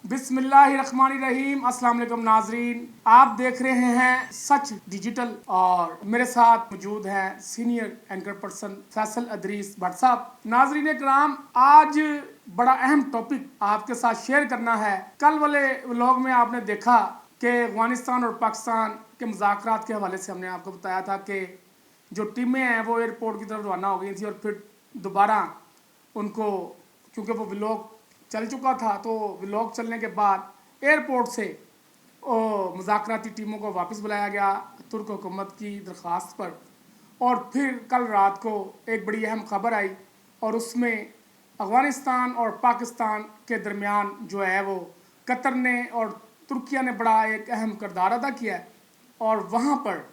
बिस्मिल्लाहिर्रहमानिर्रहीम। अस्सलाम वालेकुम नाजरीन, आप देख रहे हैं सच डिजिटल और मेरे साथ मौजूद हैं senior anchor person Faisal Adris Bhatt साहब। नाजरीन कराम, आज बड़ा अहम टॉपिक आपके साथ शेयर करना है। कल वाले व्लॉग में आपने देखा कि अफगानिस्तान और पाकिस्तान के मुज़ाकरात के हवाले से हमने आपको बताया था कि जो टीमें हैं वो एयरपोर्ट की तरफ रवाना हो गई थी और फिर दोबारा उनको, क्योंकि वो व्लॉग चल चुका था, तो व्लॉग चलने के बाद एयरपोर्ट से मुज़ाकराती टीमों को वापस बुलाया गया तुर्क हुकूमत की दरख्वास्त पर। और फिर कल रात को एक बड़ी अहम खबर आई और उसमें अफ़गानिस्तान और पाकिस्तान के दरमियान जो है वो कतर ने और तुर्किया ने बड़ा एक अहम किरदार अदा किया है। और वहाँ पर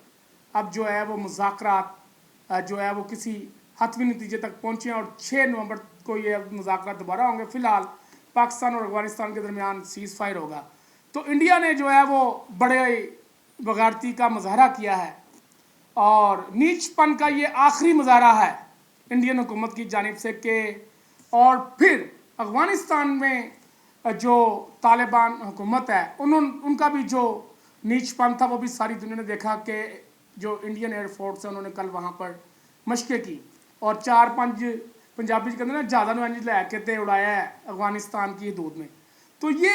अब जो है वो मुज़ाकरात जो है वो किसी हतमी नतीजे तक पहुँचे हैं और 6 नवंबर को ये मुज़ाकरात दोबारा होंगे। फ़िलहाल पाकिस्तान और अफगानिस्तान के दरमियान सीज़ फायर होगा। तो इंडिया ने जो है वो बड़े बगारती का मुजाहरा किया है और नीचपन का ये आखिरी मुजाहरा है इंडियन हुकूमत की जानिब से कि और फिर अफगानिस्तान में जो तालिबान हुकूमत है उनका भी जो नीचपन था वो भी सारी दुनिया ने देखा कि जो इंडियन एयरफोर्स है उन्होंने कल वहाँ पर मशक़ें की और 4-5 पंजाबी कहते हैं ना ज़्यादा नु इंज लैके ते उड़ाया है अफगानिस्तान की हदूद में। तो ये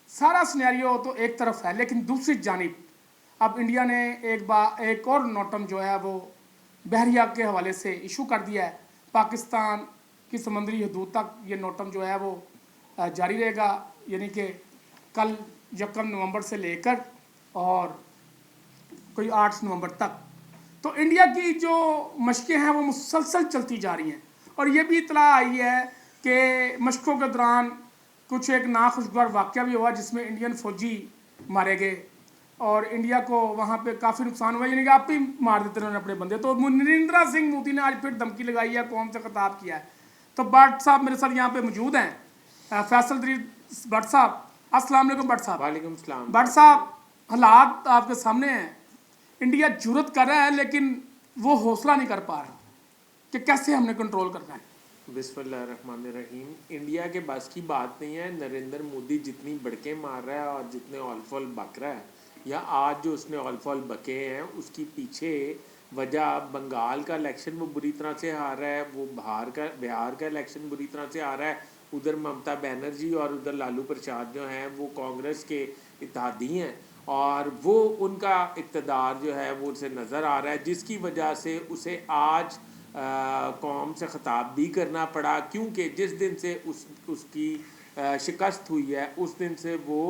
सारा सिनेरियो तो एक तरफ है, लेकिन दूसरी जानिब अब इंडिया ने एक और नोटम जो है वो बहरिया के हवाले से इशू कर दिया है। पाकिस्तान की समंदरी हदूद तक ये नोटम जो है वो जारी रहेगा, यानी कि कल 1 नवंबर से लेकर और कोई 8 नवंबर तक। तो इंडिया की जो मशक़ें हैं वो मुसलसल चलती जा रही हैं और ये भी इतला आई है कि मशक़ों के दौरान कुछ एक नाखुशगवार वाक़या भी हुआ जिसमें इंडियन फ़ौजी मारे गए और इंडिया को वहाँ पे काफ़ी नुकसान हुआ, यानी कि आप ही मार देते उन्होंने अपने बंदे। तो नरेंद्र सिंह मोदी ने आज फिर धमकी लगाई है, कौम से खिताब किया है। तो भट्ट साहब मेरे साथ यहाँ पे मौजूद हैं, फैसल अदरीस भट्ट साहब। अस्सलाम वालेकुम भट्ट साहब। वालेकुम सलाम। भट्ट साहब, हालात आपके सामने हैं, इंडिया जुर्रत कर रहा है लेकिन वो हौसला नहीं कर पा रहा कि कैसे हमने कंट्रोल करना है। बिस्मिल्लाहिर्रहमानिर्रहीम। इंडिया के बस की बात नहीं है। नरेंद्र मोदी जितनी बड़के मार रहा है और जितने ऑलफॉल बक रहा है, या आज जो उसने ऑलफॉल बके हैं उसकी पीछे वजह बंगाल का इलेक्शन वो बुरी तरह से हार रहा है, वो बिहार का इलेक्शन बुरी तरह से हार रहा है। उधर ममता बनर्जी और उधर लालू प्रसाद जो हैं वो कांग्रेस के इत्तेहादी हैं और वो उनका इक़्तिदार जो है वो उसे नज़र आ रहा है, जिसकी वजह से उसे आज कौम से ख़िताब भी करना पड़ा, क्योंकि जिस दिन से उसकी शिकस्त हुई है उस दिन से वो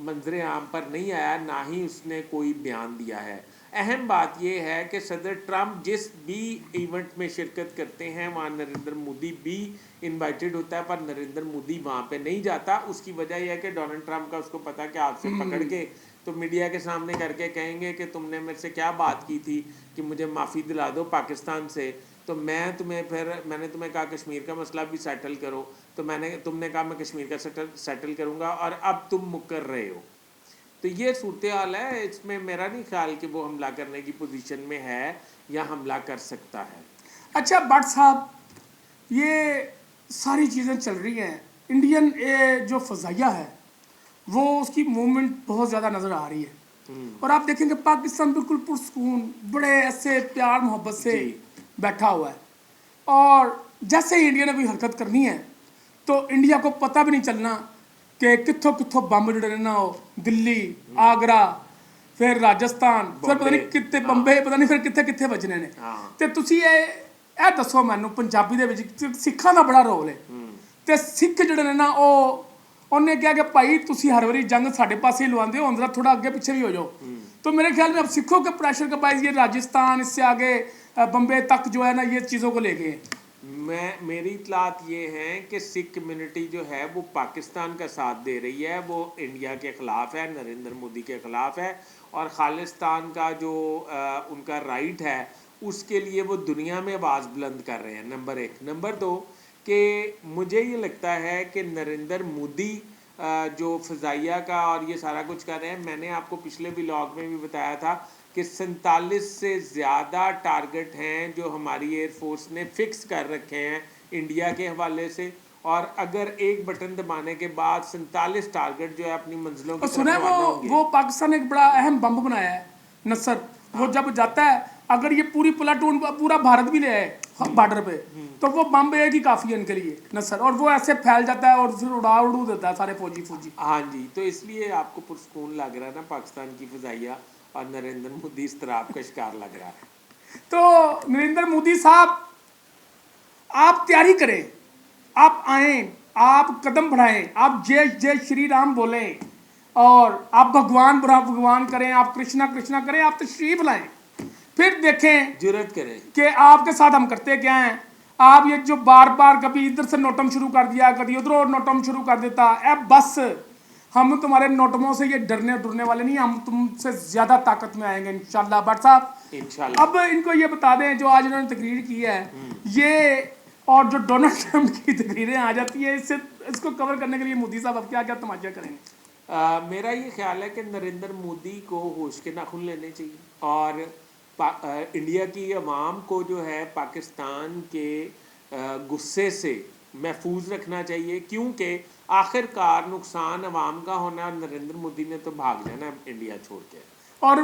मंजर आम पर नहीं आया, ना ही उसने कोई बयान दिया है। अहम बात यह है कि सदर ट्रंप जिस भी इवेंट में शिरकत करते हैं वहाँ नरेंद्र मोदी भी इनवाइटेड होता है, पर नरेंद्र मोदी वहाँ पे नहीं जाता। उसकी वजह यह है कि डोनाल्ड ट्रंप का उसको पता कि आपसे पकड़ के तो मीडिया के सामने करके कहेंगे कि तुमने मेरे से क्या बात की थी कि मुझे माफ़ी दिला दो पाकिस्तान से, तो मैंने तुम्हें कहा कश्मीर का मसला भी सेटल करो, तो तुमने कहा मैं कश्मीर का सेटल करूँगा और अब तुम मुकर रहे हो। तो ये सूरत हाल है। इसमें मेरा नहीं ख्याल कि वो हमला करने की पोजीशन में है या हमला कर सकता है। अच्छा भट्ट साहब, ये सारी चीज़ें चल रही हैं, इंडियन जो फ़ज़ाइया है वो उसकी मूवमेंट बहुत ज़्यादा नज़र आ रही है और आप देखेंगे पाकिस्तान बिल्कुल पुरसकून बड़े ऐसे प्यार मोहब्बत से बैठा हुआ है और जैसे ही इंडिया ने कोई हरकत करनी है तो इंडिया को पता भी नहीं चलना कि कित्थों कित्थों बम जड़े ना हो, दिल्ली, आगरा, फिर राजस्थान, फिर पता नहीं कितने बंबे, पता नहीं फिर कित्थे कित्थे बजने ने। ते तुसी ਇਹ ਦੱਸੋ ਮੈਨੂੰ, ਪੰਜਾਬੀ ਦੇ ਵਿੱਚ ਸਿੱਖਾਂ ਦਾ ਬੜਾ ਰੋਲ ਹੈ ਤੇ ਸਿੱਖ ਜਿਹੜੇ ਨੇ ਨਾ ਉਹਨੇ ਕਿਹਾ कि भाई तुसी हर बारी जंग साढ़े पास ही लवाते हो, जरा थोड़ा आगे पीछे भी हो जाओ। तो मेरे ख्याल में अब सिखों के प्रेशर के बायस ये राजस्थान इससे आगे बम्बे तक जो है ना ये चीज़ों को लेके मेरी इतलात ये हैं कि सिख कम्युनिटी जो है वो पाकिस्तान का साथ दे रही है, वो इंडिया के ख़िलाफ़ है, नरेंद्र मोदी के ख़िलाफ़ है और खालिस्तान का जो उनका राइट है उसके लिए वो दुनिया में आवाज़ बुलंद कर रहे हैं। नंबर 1। नंबर 2 कि मुझे ये लगता है कि नरेंद्र मोदी जो फ़ज़ाइया का और ये सारा कुछ कर रहे हैं, मैंने आपको पिछले व्लॉग में भी बताया था कि 47 से ज़्यादा टारगेट हैं जो हमारी एयरफोर्स ने फ़िक्स कर रखे हैं इंडिया के हवाले से اور اگر ایک بٹن دبانے کے بعد 47 ٹارگٹ جو ہے اپنی منزلوں کی اور طرف سنا ہے روانہ ہوں گے. وہ پاکستان نے ایک بڑا اہم بمب بنایا ہے نصر. وہ جب جاتا ہے اگر یہ پوری پلاٹون پورا بھارت بھی لے آئے بارڈر پہ تو وہ بمب ایک ہی کافی ہے ان کے لیے نصر, اور وہ ایسے پھیل جاتا ہے اور پھر اڑو دیتا ہے سارے فوجی. ہاں جی, تو اس لیے آپ کو پرسکون لگ رہا ہے نا پاکستان کی فضائیہ, اور نریندر مودی اضطراب کا شکار لگ رہا ہے. تو نریندر مودی صاحب آپ تیاری کریں, آپ آئیں, آپ قدم بڑھائیں, آپ جے جے شری رام بولیں, اور آپ بھگوان کریں, آپ کرشنا کریں, آپ تشریف لائیں, پھر دیکھیں جرت کریں کہ آپ کے ساتھ ہم کرتے کیا ہیں. آپ یہ جو بار بار کبھی ادھر سے نوٹم شروع کر دیا, کبھی ادھر نوٹم شروع کر دیتا, بس ہم تمہارے نوٹموں سے یہ ڈرنے والے نہیں, ہم تم سے زیادہ طاقت میں آئیں گے انشاءاللہ. بٹ صاحب انشاءاللہ. اب ان کو یہ بتا دیں جو آج انہوں نے تقریر کی ہے یہ, اور جو ڈونلڈ ٹرمپ کی تقریریں آ جاتی ہیں, اس کو کور کرنے کے لیے مودی صاحب اب کیا کیا تماشا کریں گے؟ میرا یہ خیال ہے کہ نریندر مودی کو ہوش کے ناخن لینے چاہیے, اور انڈیا کی عوام کو جو ہے پاکستان کے غصے سے محفوظ رکھنا چاہیے, کیونکہ آخر کار نقصان عوام کا ہونا ہے, اور نریندر مودی نے تو بھاگ جانا ہے انڈیا چھوڑ کے, اور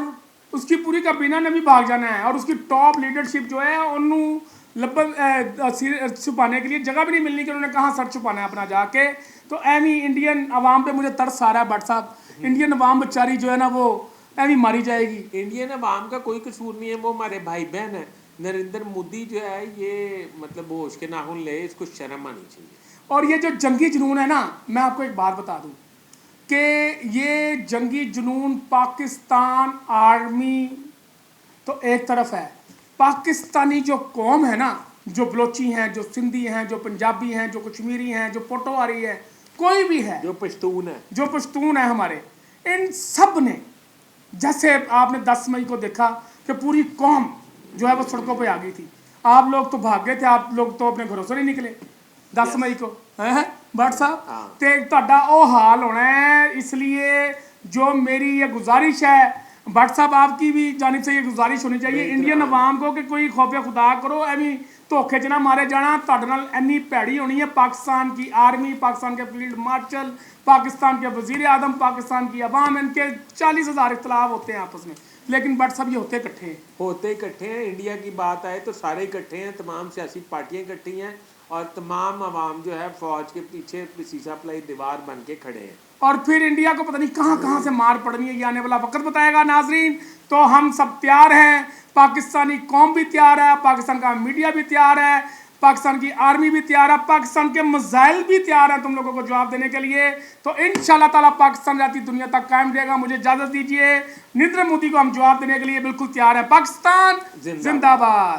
اس کی پوری کابینہ نے بھی بھاگ جانا ہے, اور اس کی ٹاپ لیڈرشپ جو ہے انہوں سر چھپانے کے لیے جگہ بھی نہیں ملنی کہ انہوں نے کہاں سر چھپانا ہے اپنا جا کے. تو ایویں انڈین عوام پہ مجھے ترس آ رہا ہے بٹ صاحب, انڈین عوام بیچاری جو ہے نا وہ ایویں ماری جائے گی. انڈین عوام کا کوئی قصور نہیں ہے, وہ ہمارے بھائی بہن ہیں. نریندر مودی جو ہے یہ مطلب ہوش کے ناخن لے, اس کو شرم آنی چاہیے. اور یہ جو جنگی جنون ہے نا, میں آپ کو ایک بات بتا دوں کہ یہ جنگی جنون پاکستان آرمی تو ایک طرف ہے, پاکستانی جو قوم ہے نا, جو بلوچی ہیں, جو سندھی ہیں, جو پنجابی ہیں, جو کشمیری ہیں, جو پوٹواری ہے, کوئی بھی ہے, جو پشتون ہے ہمارے, ان سب نے, جیسے آپ نے 10 مئی کو دیکھا کہ پوری قوم جو ہے وہ سڑکوں پہ آ گئی تھی. آپ لوگ تو بھاگ گئے تھے, آپ لوگ تو اپنے گھروں سے نہیں نکلے 10 مئی کو. بٹ صاحب تے تہاڈا او حال ہونا ہے. اس لیے جو میری یہ گزارش ہے بٹ صاحب, آپ کی بھی جانب سے یہ گزارش ہونی چاہیے انڈین عوام کو کہ کوئی خوف خدا کرو, ایویں دھوکھے چ نہ مارے جانا. تہاڈے نال اینی پیڑی ہونی ہے پاکستان کی آرمی, پاکستان کے فیلڈ مارشل, پاکستان کے وزیر اعظم, پاکستان کی عوام, ان کے 40,000 اختلاف ہوتے ہیں آپس میں, لیکن بٹ صاحب یہ ہوتے اکٹھے ہیں. انڈیا کی بات آئے تو سارے اکٹھے ہیں, تمام سیاسی پارٹیاں اکٹھی ہیں, اور تمام عوام جو ہے فوج کے پیچھے سیسا پلائی دیوار بن کے کھڑے ہیں. اور پھر انڈیا کو پتہ نہیں کہاں سے مار پڑنی ہے, یہ آنے والا وقت بتائے گا. ناظرین, تو ہم سب تیار ہیں, پاکستانی قوم بھی تیار ہے, پاکستان کا میڈیا بھی تیار ہے, پاکستان کی آرمی بھی تیار ہے, پاکستان کے میزائل بھی تیار ہیں تم لوگوں کو جواب دینے کے لیے. تو انشاءاللہ تعالیٰ پاکستان رہتی دنیا تک قائم رہے گا. مجھے اجازت دیجیے, نریندر مودی کو ہم جواب دینے کے لیے بالکل تیار ہیں. پاکستان زندہ باد.